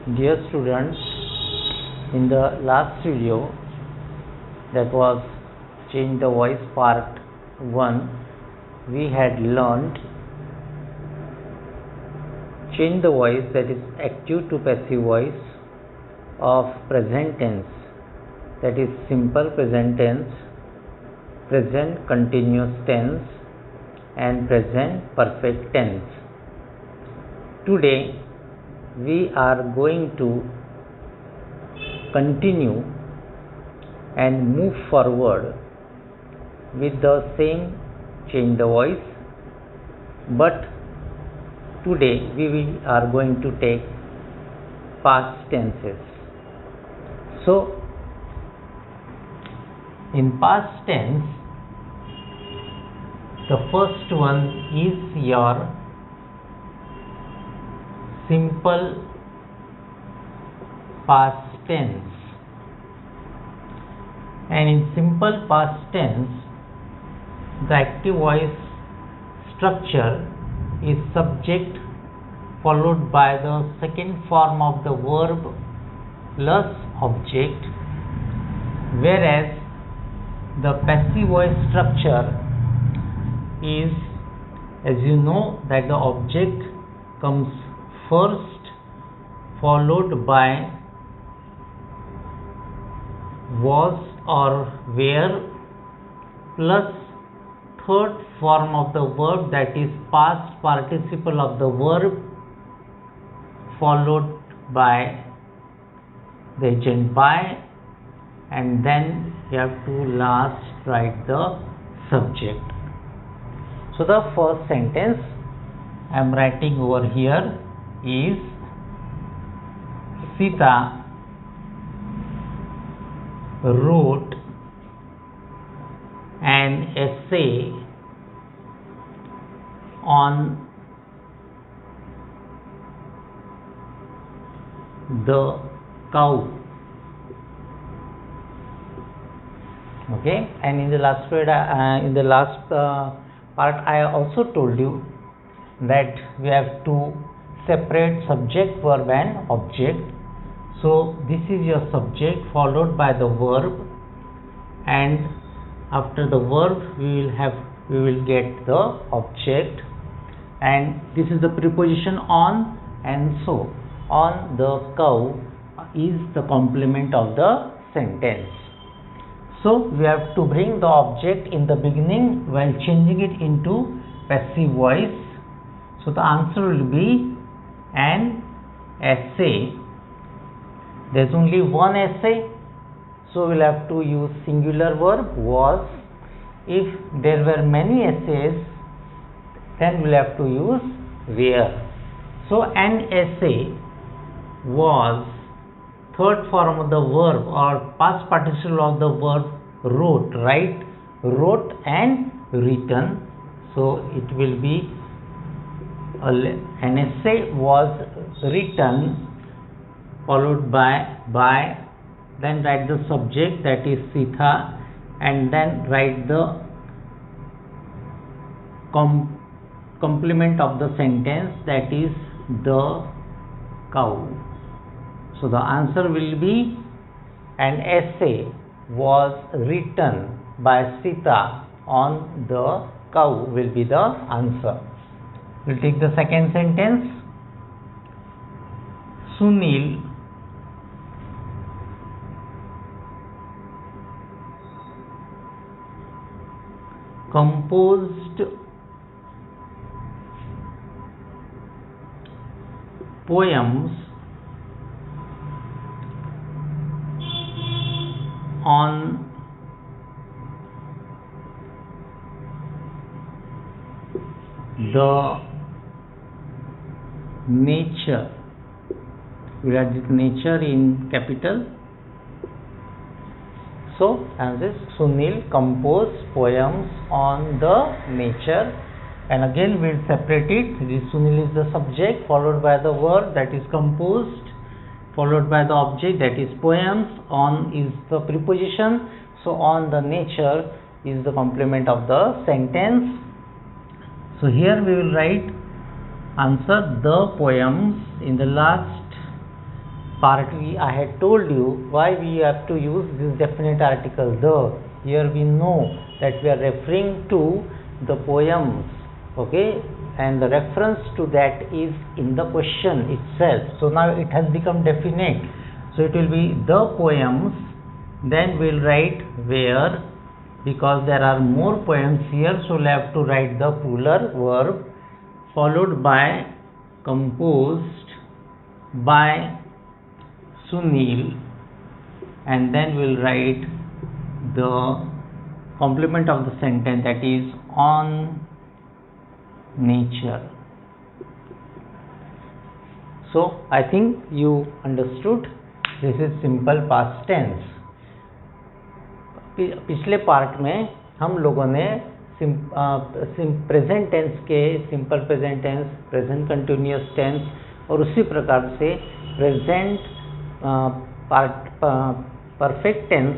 Dear students, in the last video, that was Change the Voice part 1, we had learned change the voice, that is active to passive voice, of present tense, that is simple present tense, present continuous tense and present perfect tense. Today we are going to continue and move forward with the same change the voice, but today we are going to take past tenses. So in past tense, the first one is your simple past tense, and in simple past tense the active voice structure is subject followed by the second form of the verb plus object, whereas the passive voice structure is, as you know, that the object comes first followed by was or were plus third form of the verb, that is past participle of the verb followed by the agent by, and then you have to last write the subject. So the first sentence I am writing over here is Sita wrote an essay on the cow. Okay, and in the last part I also told you that we have to separate subject, verb and object. So this is your subject followed by the verb, and after the verb we will get the object, and this is the preposition on, and so on the cow is the complement of the sentence. So we have to bring the object in the beginning while changing it into passive voice. So the answer will be an essay. There is only one essay, so we'll have to use singular verb was. If there were many essays, then we'll have to use were. So an essay was third form of the verb or past participle of the verb wrote, right? Wrote and written. So it will be an essay was written followed by, then write the subject, that is Sita, and then write the complement of the sentence, that is the cow. So the answer will be an essay was written by Sita on the cow will be the answer. We'll take the second sentence. Sunil composed poems on the nature. We write this nature in capital. So as this Sunil composed poems on the nature, and again we will separate it. This Sunil is the subject followed by the verb, that is composed, followed by the object, that is poems, on is the preposition, so on the nature is the complement of the sentence. So here we will write answer the poems in the last part I had told you why we have to use this definite article the. Here we know that we are referring to the poems, okay, and the reference to that is in the question itself. So now it has become definite. So it will be the poems, then we'll write where, because there are more poems here, so we'll have to write the plural verb followed by composed by Sunil, and then we'll write the complement of the sentence, that is on nature. So I think you understood. This is simple past tense. पिछले part में हम लोगों ने present tense के simple present tense, present continuous tense और उसी प्रकार से प्रेजेंट परफेक्ट टेंस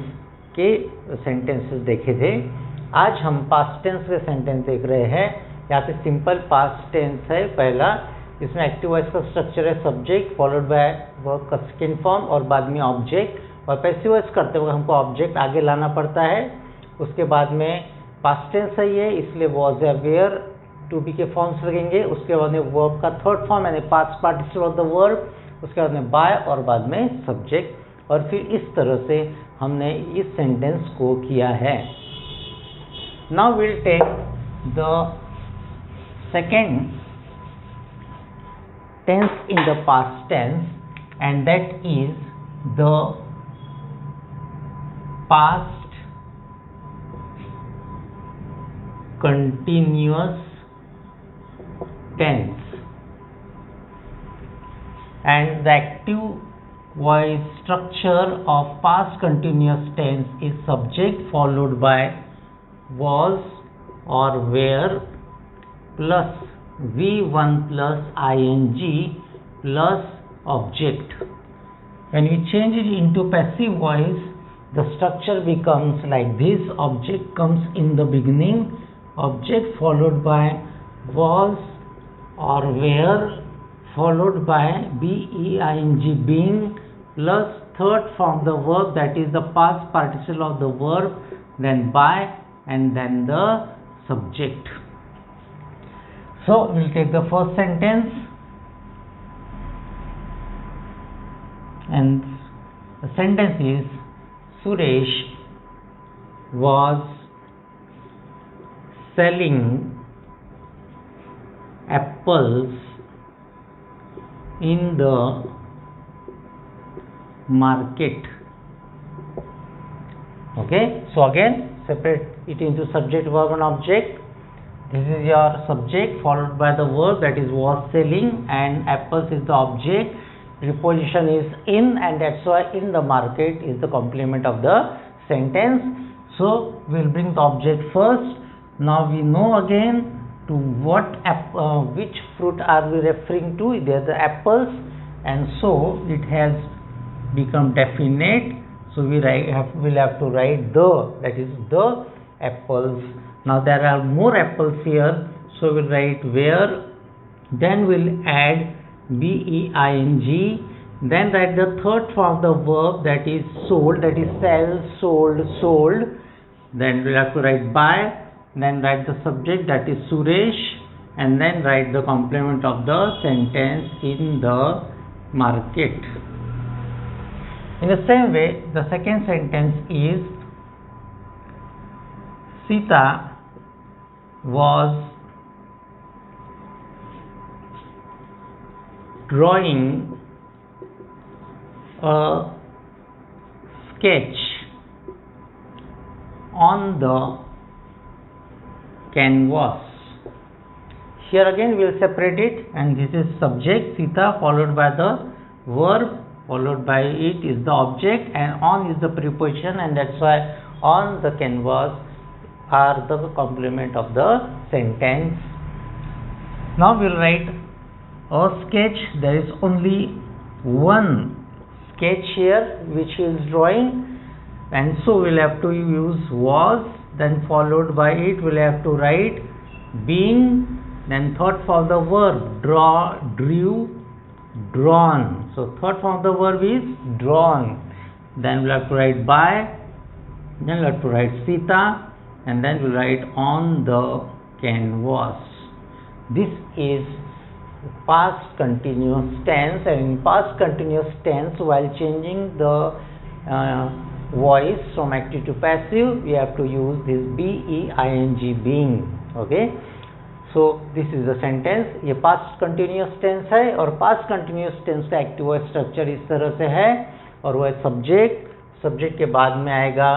के सेंटेंसेस देखे थे. आज हम पास्ट टेंस के सेंटेंस देख रहे हैं. यहाँ पे सिंपल पास्ट टेंस है पहला. इसमें एक्टिव वॉइस का स्ट्रक्चर है सब्जेक्ट फॉलोड बाय वर्ब का सेकेंड फॉर्म और बाद में ऑब्जेक्ट. और पैसिव वॉइस करते वक्त हमको ऑब्जेक्ट आगे लाना पड़ता है. उसके बाद में पास्ट टेंस है ये, इसलिए वॉज या वेयर टू बी के फॉर्म्स लगेंगे. उसके बाद में वर्ब का थर्ड फॉर्म यानी past participle of the verb. उसके बाद में बाय और बाद में सब्जेक्ट. और फिर इस तरह से हमने इस सेंटेंस को किया है. Now will take the second tense in the past tense and that is the past continuous tense, and the active voice structure of past continuous tense is subject followed by was or were plus V1 plus ing plus object. When we change it into passive voice, the structure becomes like this. Object comes in the beginning, object followed by was or were followed by being being plus third form the verb, that is the past participle of the verb, then by and then the subject. So we'll take the first sentence, and the sentence is Suresh was selling apples in the market. Okay, so again separate it into subject, verb and object. This is your subject followed by the verb, that is was selling, and apples is the object. Preposition is in, and that's why in the market is the complement of the sentence. So we'll bring the object first. Now we know again to what which fruit are we referring to. They are the apples, and so it has become definite. So we'll have to write the, that is the apples. Now there are more apples here, so we'll write where, then we'll add being, then write the third form of the verb, that is sold, that is sell, sold, sold. Then we'll have to write by, then write the subject, that is Suresh, and then write the complement of the sentence in the market. In the same way, the second sentence is Sita was drawing a sketch on the canvas. Here again we will separate it, and this is subject Sita followed by the verb, followed by it is the object, and on is the preposition, and that's why on the canvas are the complement of the sentence. Now we will write a sketch. There is only one sketch here which he is drawing, and so we'll have to use was, then followed by it we'll have to write being, then third for the verb draw, drew, drawn. So third form of the verb is drawn. Then we'll have to write by, then we'll have to write Sita, and then we'll write on the canvas. This is past continuous tense, and in past continuous tense, while changing the voice from active to passive, we have to use this being, being. Okay, so this is the sentence. ये past continuous tense है, और past continuous tense का active voice structure इस तरह से है, और वो है सब्जेक्ट के बाद में आएगा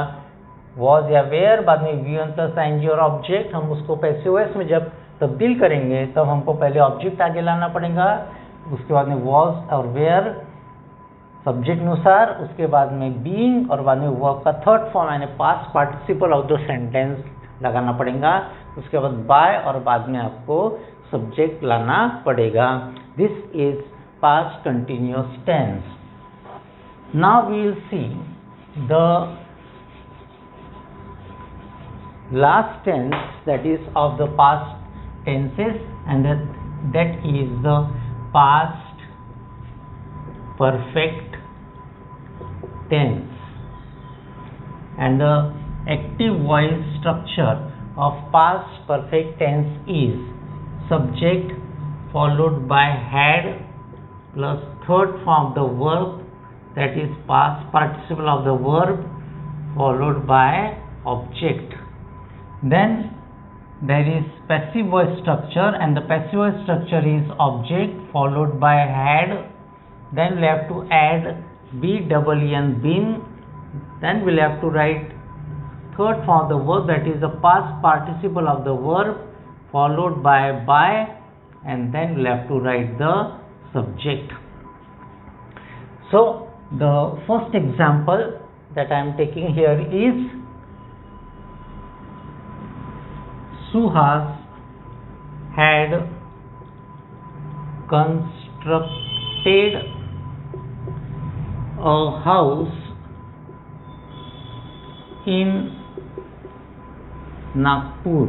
was या were, बाद में V1 plus ing और ऑब्जेक्ट. हम उसको पैसिव वॉइस में जब तब्दील करेंगे तब हमको पहले ऑब्जेक्ट आगे लाना पड़ेगा, उसके बाद में was और were सब्जेक्ट अनुसार, उसके बाद में being, और बाद में वर्ब का थर्ड फॉर्म यानी past participle of the sentence लगाना पड़ेगा, उसके बाद बाय, और बाद में आपको सब्जेक्ट लाना पड़ेगा. This is past continuous tense. Now we will see the last tense, that is of the past tenses, and that is the past perfect tense. And the active voice structure of past perfect tense is subject followed by had plus third form of the verb, that is past participle of the verb followed by object. Then there is passive voice structure, and the passive voice structure is object followed by had, then we'll have to add been, been, then we'll have to write third form of the verb, that is the past participle of the verb followed by, and then we'll have to write the subject. So the first example that I am taking here is Suhas had constructed a house in Nagpur.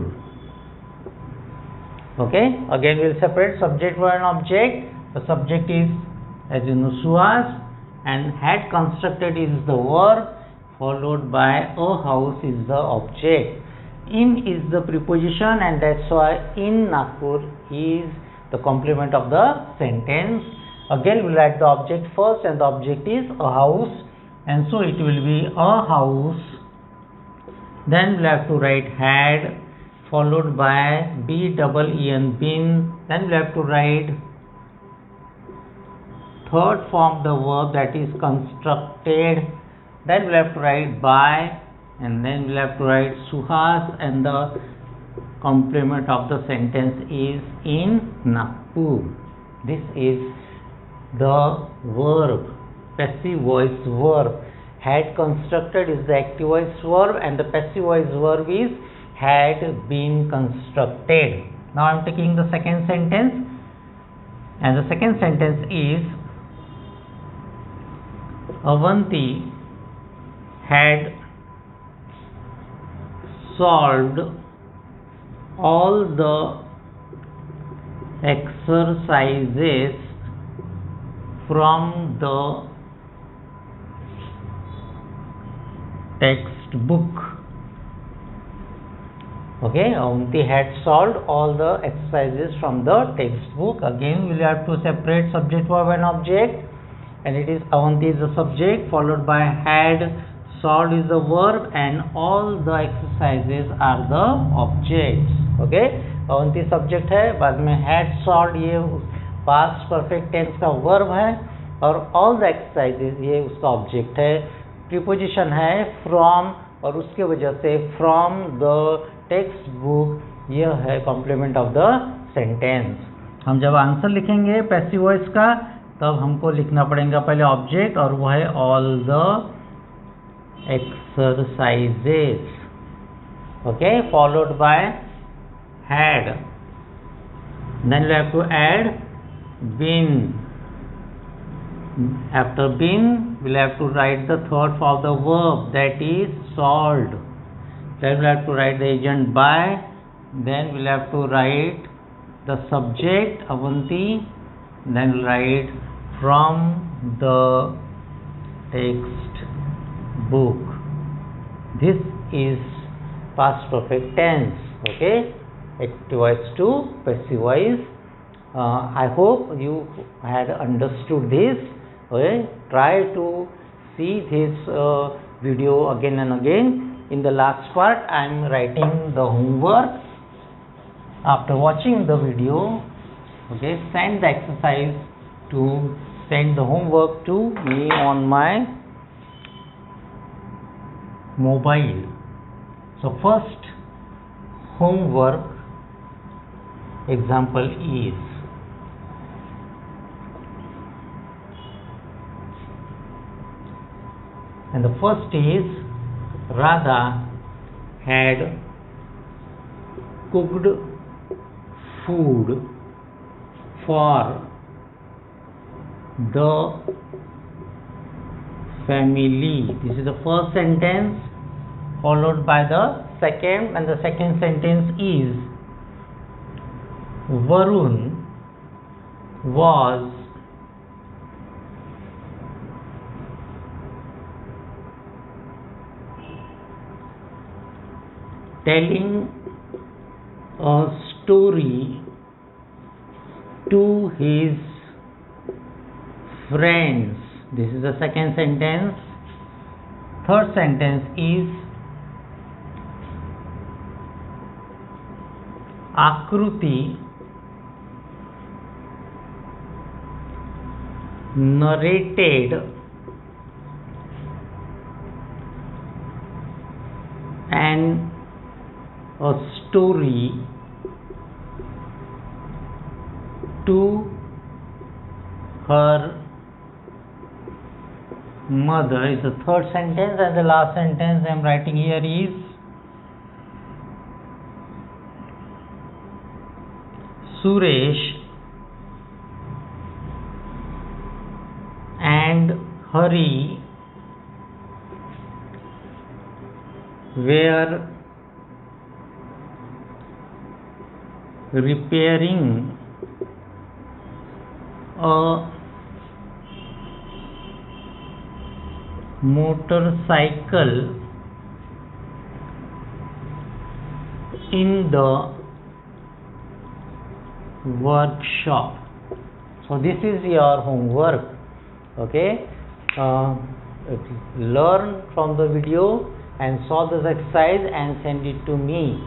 Okay, again we will separate subject, verb and object. The subject is, as you know, Suhas, and had constructed is the verb, followed by a house is the object. In is the preposition, and that's why in Nagpur is the complement of the sentence. Again we'll write the object first, and the object is a house, and so it will be a house. Then we'll have to write had followed by been, been. Then we'll have to write third form the verb, that is constructed. Then we'll have to write by, and then we'll have to write Suhas, and the complement of the sentence is in Nagpur. This is the verb, passive voice verb. Had constructed is the active voice verb, and the passive voice verb is had been constructed. Now I am taking the second sentence, and the second sentence is Avanti had solved all the exercises from the textbook. Okay, Avanti had solved all the exercises from the textbook. Again we will have to separate subject, verb and object, and it is Avanti is the subject, followed by had solved is the verb, and all the exercises are the objects. Okay, Avanti subject है, बाद में had solved ये past perfect tense का verb है, और all the exercises ये उसका object है. Preposition है from, और उसके वजह से from the textbook यह है complement of the sentence. हम जब आंसर लिखेंगे पैसिव वॉइस का, तब हमको लिखना पड़ेगा पहले ऑब्जेक्ट, और वह है all the exercises. Okay, followed by had. Then we have to add been. After been, we'll have to write the third form of the verb, that is solved. Then we'll have to write the agent by. Then we'll have to write the subject Avanti. Then we'll write from the text book. This is past perfect tense. Okay, active voice to passive voice. I hope you had understood this. Okay, try to see this video again and again. In the last part, I am writing the homework. After watching the video, okay, send the exercise to send the homework to me on my mobile. So first homework example is, and the first is, Radha had cooked food for the family. This is the first sentence followed by the second, and the second sentence is, Varun was telling a story to his friends. This is the second sentence. Third sentence is, Akruti narrated a story to her mother is the third sentence, and the last sentence I am writing here is, Suresh and Hari were repairing a motorcycle in the workshop. So this is your homework. Okay, learn from the video and solve this exercise and send it to me.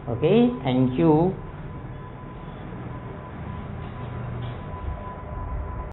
Okay, thank you.